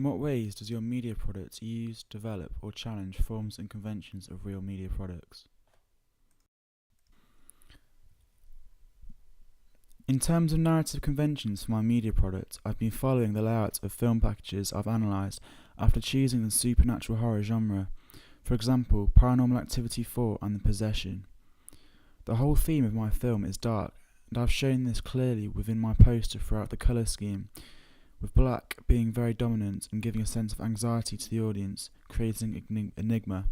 In what ways does your media product use, develop, or challenge forms and conventions of real media products? In terms of narrative conventions for my media product, I've been following the layout of film packages I've analysed after choosing the supernatural horror genre. For example, Paranormal Activity 4 and The Possession. The whole theme of my film is dark, and I've shown this clearly within my poster throughout the colour scheme, with black being very dominant and giving a sense of anxiety to the audience, creating enigma.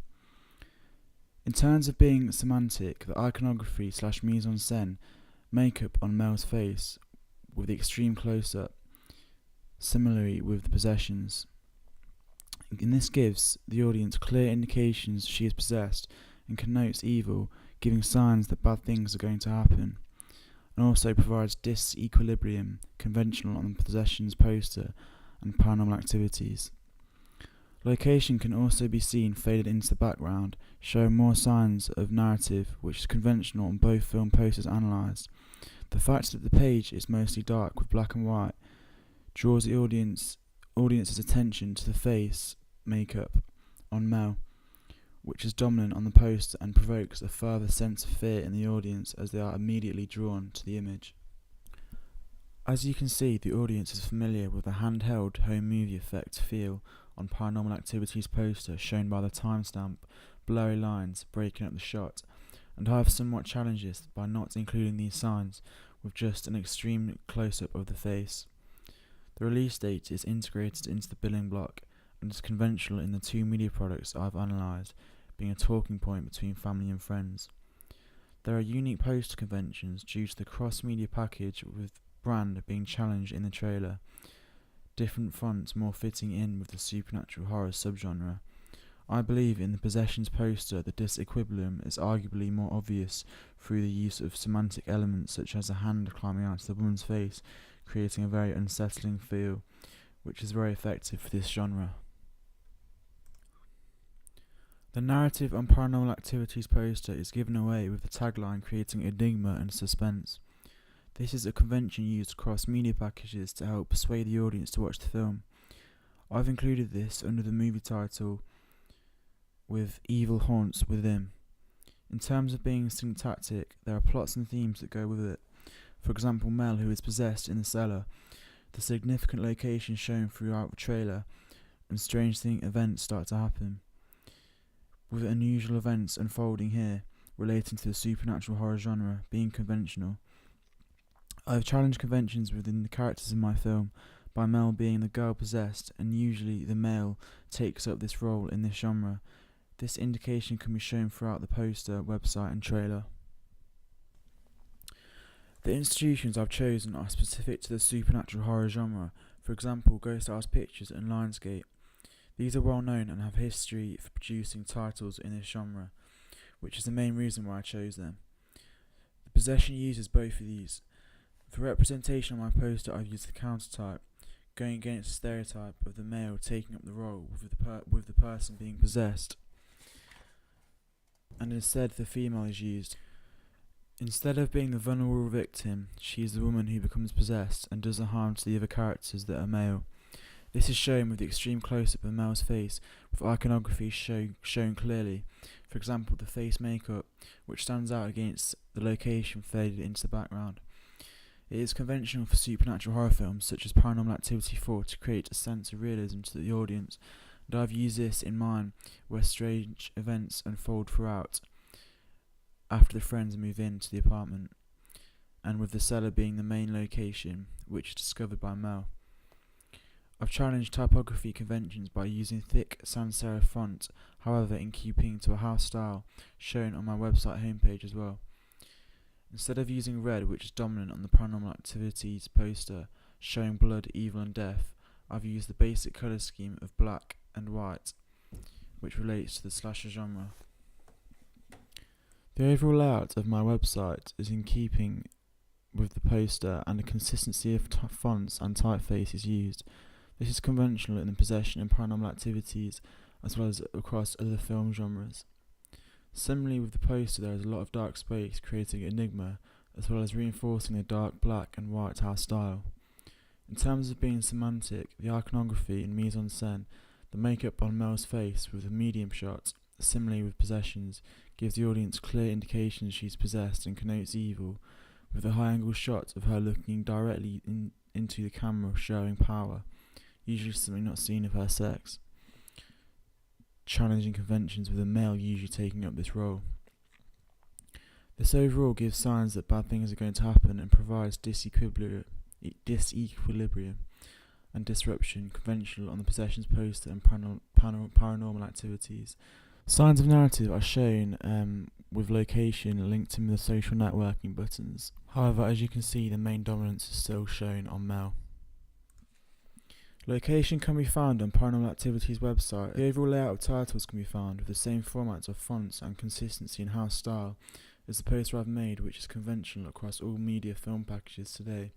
In terms of being semantic, the iconography / mise-en-scène makeup on Mel's face with the extreme close-up, similarly with The Possessions. And this gives the audience clear indications she is possessed and connotes evil, giving signs that bad things are going to happen, and also provides disequilibrium conventional on the Possessions poster and Paranormal Activities. Location can also be seen faded into the background, showing more signs of narrative, which is conventional on both film posters analysed. The fact that the page is mostly dark with black and white draws the audience's attention to the face makeup on Mel, which is dominant on the poster and provokes a further sense of fear in the audience as they are immediately drawn to the image. As you can see, the audience is familiar with the handheld home movie effect feel on Paranormal Activities poster shown by the timestamp, blurry lines breaking up the shot, and I have somewhat challenged this by not including these signs with just an extreme close-up of the face. The release date is integrated into the billing block and is conventional in the two media products I've analysed, being a talking point between family and friends. There are unique poster conventions due to the cross-media package with brand being challenged in the trailer, different fonts more fitting in with the supernatural horror subgenre. I believe in the Possessions poster the disequilibrium is arguably more obvious through the use of semantic elements such as a hand climbing out to the woman's face, creating a very unsettling feel, which is very effective for this genre. The narrative on Paranormal Activities poster is given away with the tagline creating enigma and suspense. This is a convention used across media packages to help persuade the audience to watch the film. I've included this under the movie title with Evil Haunts Within. In terms of being syntactic, there are plots and themes that go with it. For example, Mel, who is possessed in the cellar, the significant location shown throughout the trailer, and strange events start to happen, with unusual events unfolding here relating to the supernatural horror genre being conventional. I have challenged conventions within the characters in my film by Mel being the girl possessed, and usually the male takes up this role in this genre. This indication can be shown throughout the poster, website and trailer. The institutions I've chosen are specific to the supernatural horror genre, for example Ghost House Pictures and Lionsgate. These are well known and have history for producing titles in this genre, which is the main reason why I chose them. The Possession uses both of these. For representation on my poster I've used the countertype, going against the stereotype of the male taking up the role with the person being possessed, and instead the female is used. Instead of being the vulnerable victim, she is the woman who becomes possessed and does the harm to the other characters that are male. This is shown with the extreme close-up of Mel's face, with iconography shown clearly. For example, the face makeup, which stands out against the location faded into the background. It is conventional for supernatural horror films such as Paranormal Activity 4 to create a sense of realism to the audience, and I've used this in mine, where strange events unfold throughout after the friends move into the apartment, and with the cellar being the main location, which is discovered by Mel. I've challenged typography conventions by using thick sans serif font, however in keeping to a house style shown on my website homepage as well. Instead of using red, which is dominant on the Paranormal Activities poster showing blood, evil and death, I've used the basic colour scheme of black and white, which relates to the slasher genre. The overall layout of my website is in keeping with the poster, and the consistency of fonts and typeface is used. This is conventional in the Possession and Paranormal Activities, as well as across other film genres. Similarly with the poster, there is a lot of dark space creating enigma, as well as reinforcing the dark black and white house style. In terms of being semantic, the iconography in mise-en-scène, the makeup on Mel's face with the medium shot, similarly with possessions, gives the audience clear indications she's possessed and connotes evil, with the high-angle shot of her looking directly into the camera showing power, usually something not seen of her sex, challenging conventions with a male usually taking up this role. This overall gives signs that bad things are going to happen and provides disequilibrium and disruption conventional on the possessions poster and paranormal activities. Signs of narrative are shown with location linked in the social networking buttons. However, as you can see, the main dominance is still shown on Mel. Location can be found on Paranormal Activity's website. The overall layout of titles can be found with the same formats of fonts and consistency in house style as the poster I've made, which is conventional across all media film packages today,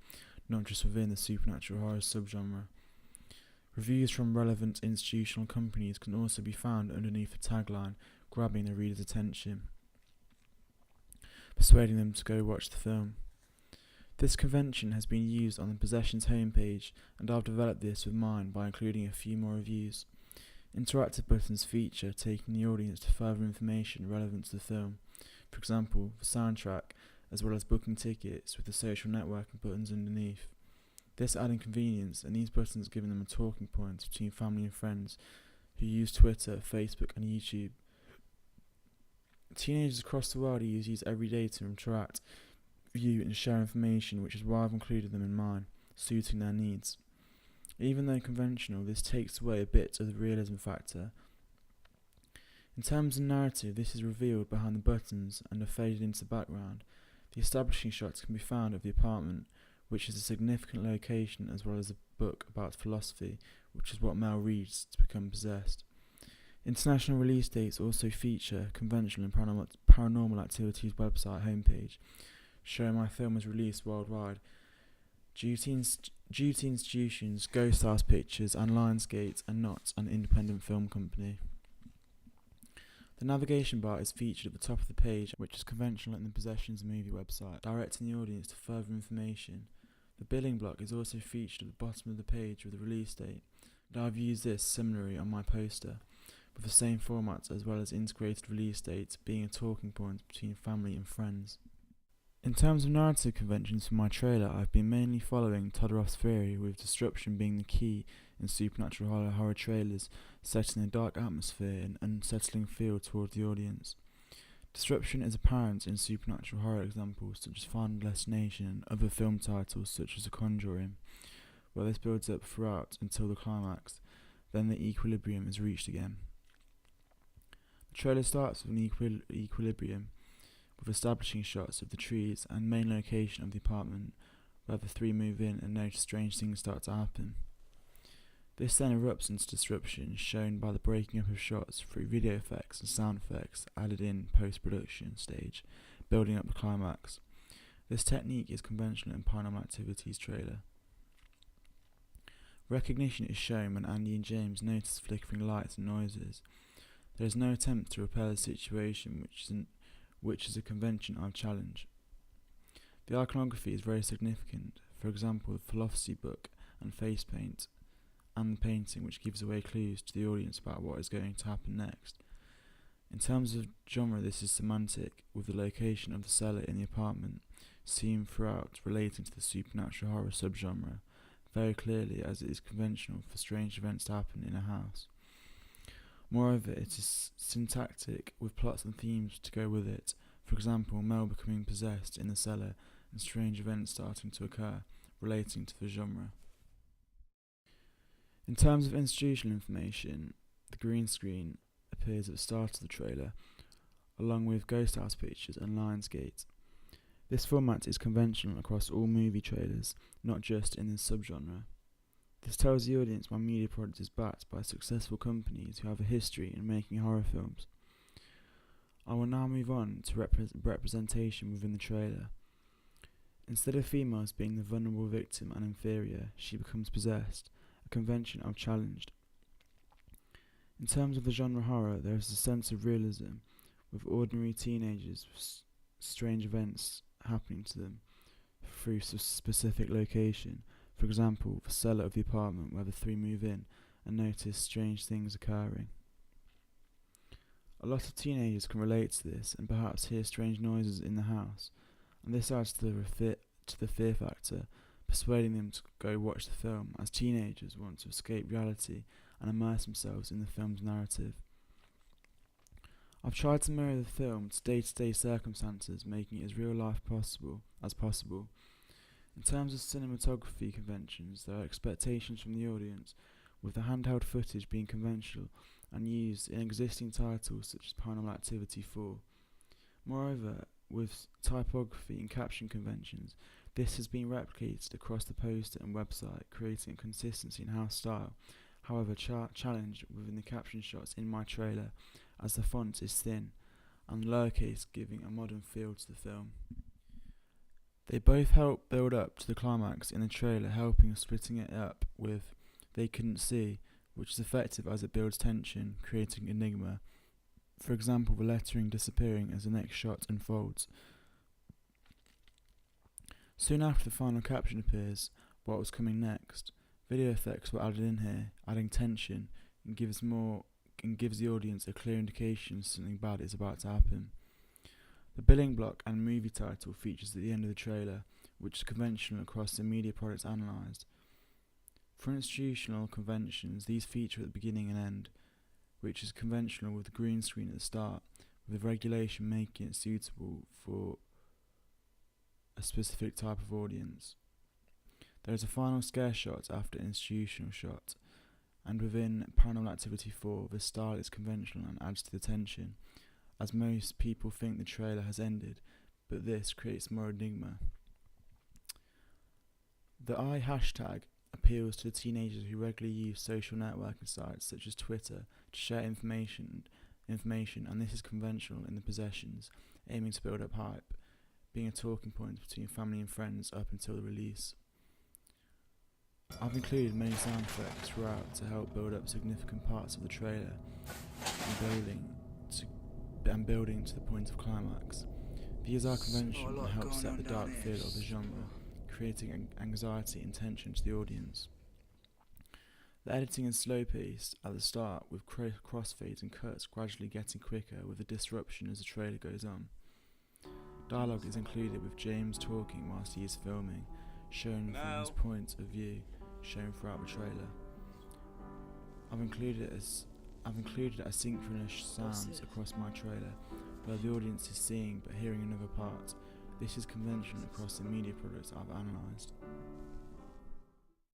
not just within the supernatural horror subgenre. Reviews from relevant institutional companies can also be found underneath the tagline, grabbing the reader's attention, persuading them to go watch the film. This convention has been used on the Possessions homepage, and I've developed this with mine by including a few more reviews. Interactive buttons feature taking the audience to further information relevant to the film, for example, the soundtrack, as well as booking tickets with the social networking buttons underneath. This adding convenience, and these buttons giving them a talking point between family and friends who use Twitter, Facebook and YouTube. Teenagers across the world use these every day to interact, view and share information, which is why I've included them in mine, suiting their needs. Even though conventional, this takes away a bit of the realism factor. In terms of narrative, this is revealed behind the buttons and are faded into the background. The establishing shots can be found of the apartment, which is a significant location, as well as a book about philosophy, which is what Mel reads to become possessed. International release dates also feature conventional and Paranormal Activities website homepage, showing my film was released worldwide. Duty Institutions, Ghost House Pictures and Lionsgate are not an independent film company. The navigation bar is featured at the top of the page, which is conventional in the Possessions movie website, directing the audience to further information. The billing block is also featured at the bottom of the page with the release date, and I've used this similarly on my poster, with the same format as well as integrated release dates being a talking point between family and friends. In terms of narrative conventions for my trailer, I've been mainly following Todorow's theory, with disruption being the key in supernatural horror trailers, setting a dark atmosphere and unsettling feel toward the audience. Disruption is apparent in supernatural horror examples such as Final Destination and other film titles such as The Conjuring, where this builds up throughout until the climax, then the equilibrium is reached again. The trailer starts with an equilibrium, with establishing shots of the trees and main location of the apartment, where the three move in and notice strange things start to happen. This then erupts into disruption, shown by the breaking up of shots through video effects and sound effects added in post-production stage, building up the climax. This technique is conventional in Paranormal Activity's trailer. Recognition is shown when Andy and James notice flickering lights and noises. There is no attempt to repair the situation, which is a convention I've challenged. The iconography is very significant, for example the philosophy book and face paint, and the painting, which gives away clues to the audience about what is going to happen next. In terms of genre, this is semantic, with the location of the cellar in the apartment seen throughout relating to the supernatural horror subgenre, very clearly, as it is conventional for strange events to happen in a house. Moreover, it is syntactic, with plots and themes to go with it, for example Mel becoming possessed in the cellar and strange events starting to occur relating to the genre. In terms of institutional information, the green screen appears at the start of the trailer, along with Ghost House Pictures and Lionsgate. This format is conventional across all movie trailers, not just in this subgenre. This tells the audience my media product is backed by successful companies who have a history in making horror films. I will now move on to representation within the trailer. Instead of females being the vulnerable victim and inferior, she becomes possessed, a convention I've challenged. In terms of the genre horror, there is a sense of realism, with ordinary teenagers with strange events happening to them through a specific location, For example, the seller of the apartment where the three move in and notice strange things occurring. A lot of teenagers can relate to this and perhaps hear strange noises in the house, and this adds to the fear factor, persuading them to go watch the film, as teenagers want to escape reality and immerse themselves in the film's narrative. I've tried to mirror the film to day-to-day circumstances, making it as real life as possible. In terms of cinematography conventions, there are expectations from the audience, with the handheld footage being conventional and used in existing titles such as Paranormal Activity 4. Moreover, with typography and caption conventions, this has been replicated across the poster and website, creating a consistency in house style. However, challenged within the caption shots in my trailer, as the font is thin and lowercase, giving a modern feel to the film. They both help build up to the climax in the trailer, helping splitting it up with "they couldn't see", which is effective as it builds tension, creating enigma. For example, the lettering disappearing as the next shot unfolds. Soon after the final caption appears, what was coming next, video effects were added in here, adding tension and gives the audience a clear indication something bad is about to happen. The billing block and movie title features at the end of the trailer, which is conventional across the media products analysed. For institutional conventions, these feature at the beginning and end, which is conventional with the green screen at the start, with regulation making it suitable for a specific type of audience. There is a final scare shot after institutional shot, and within Paranormal Activity 4, the style is conventional and adds to the tension, as most people think the trailer has ended, but this creates more enigma. The I hashtag appeals to the teenagers who regularly use social networking sites such as Twitter to share information, and this is conventional in the possessions, aiming to build up hype, being a talking point between family and friends up until the release. I've included many sound effects throughout to help build up significant parts of the trailer and building to the point of climax. These are conventional and help set the dark feel of the genre, creating anxiety and tension to the audience. The editing is slow-paced at the start, with crossfades and cuts gradually getting quicker with the disruption as the trailer goes on. Dialogue is included with James talking whilst he is filming, shown from his point of view, shown throughout the trailer. I've included asynchronous sounds across my trailer, where the audience is seeing but hearing another part. This is conventional across the media products I've analysed.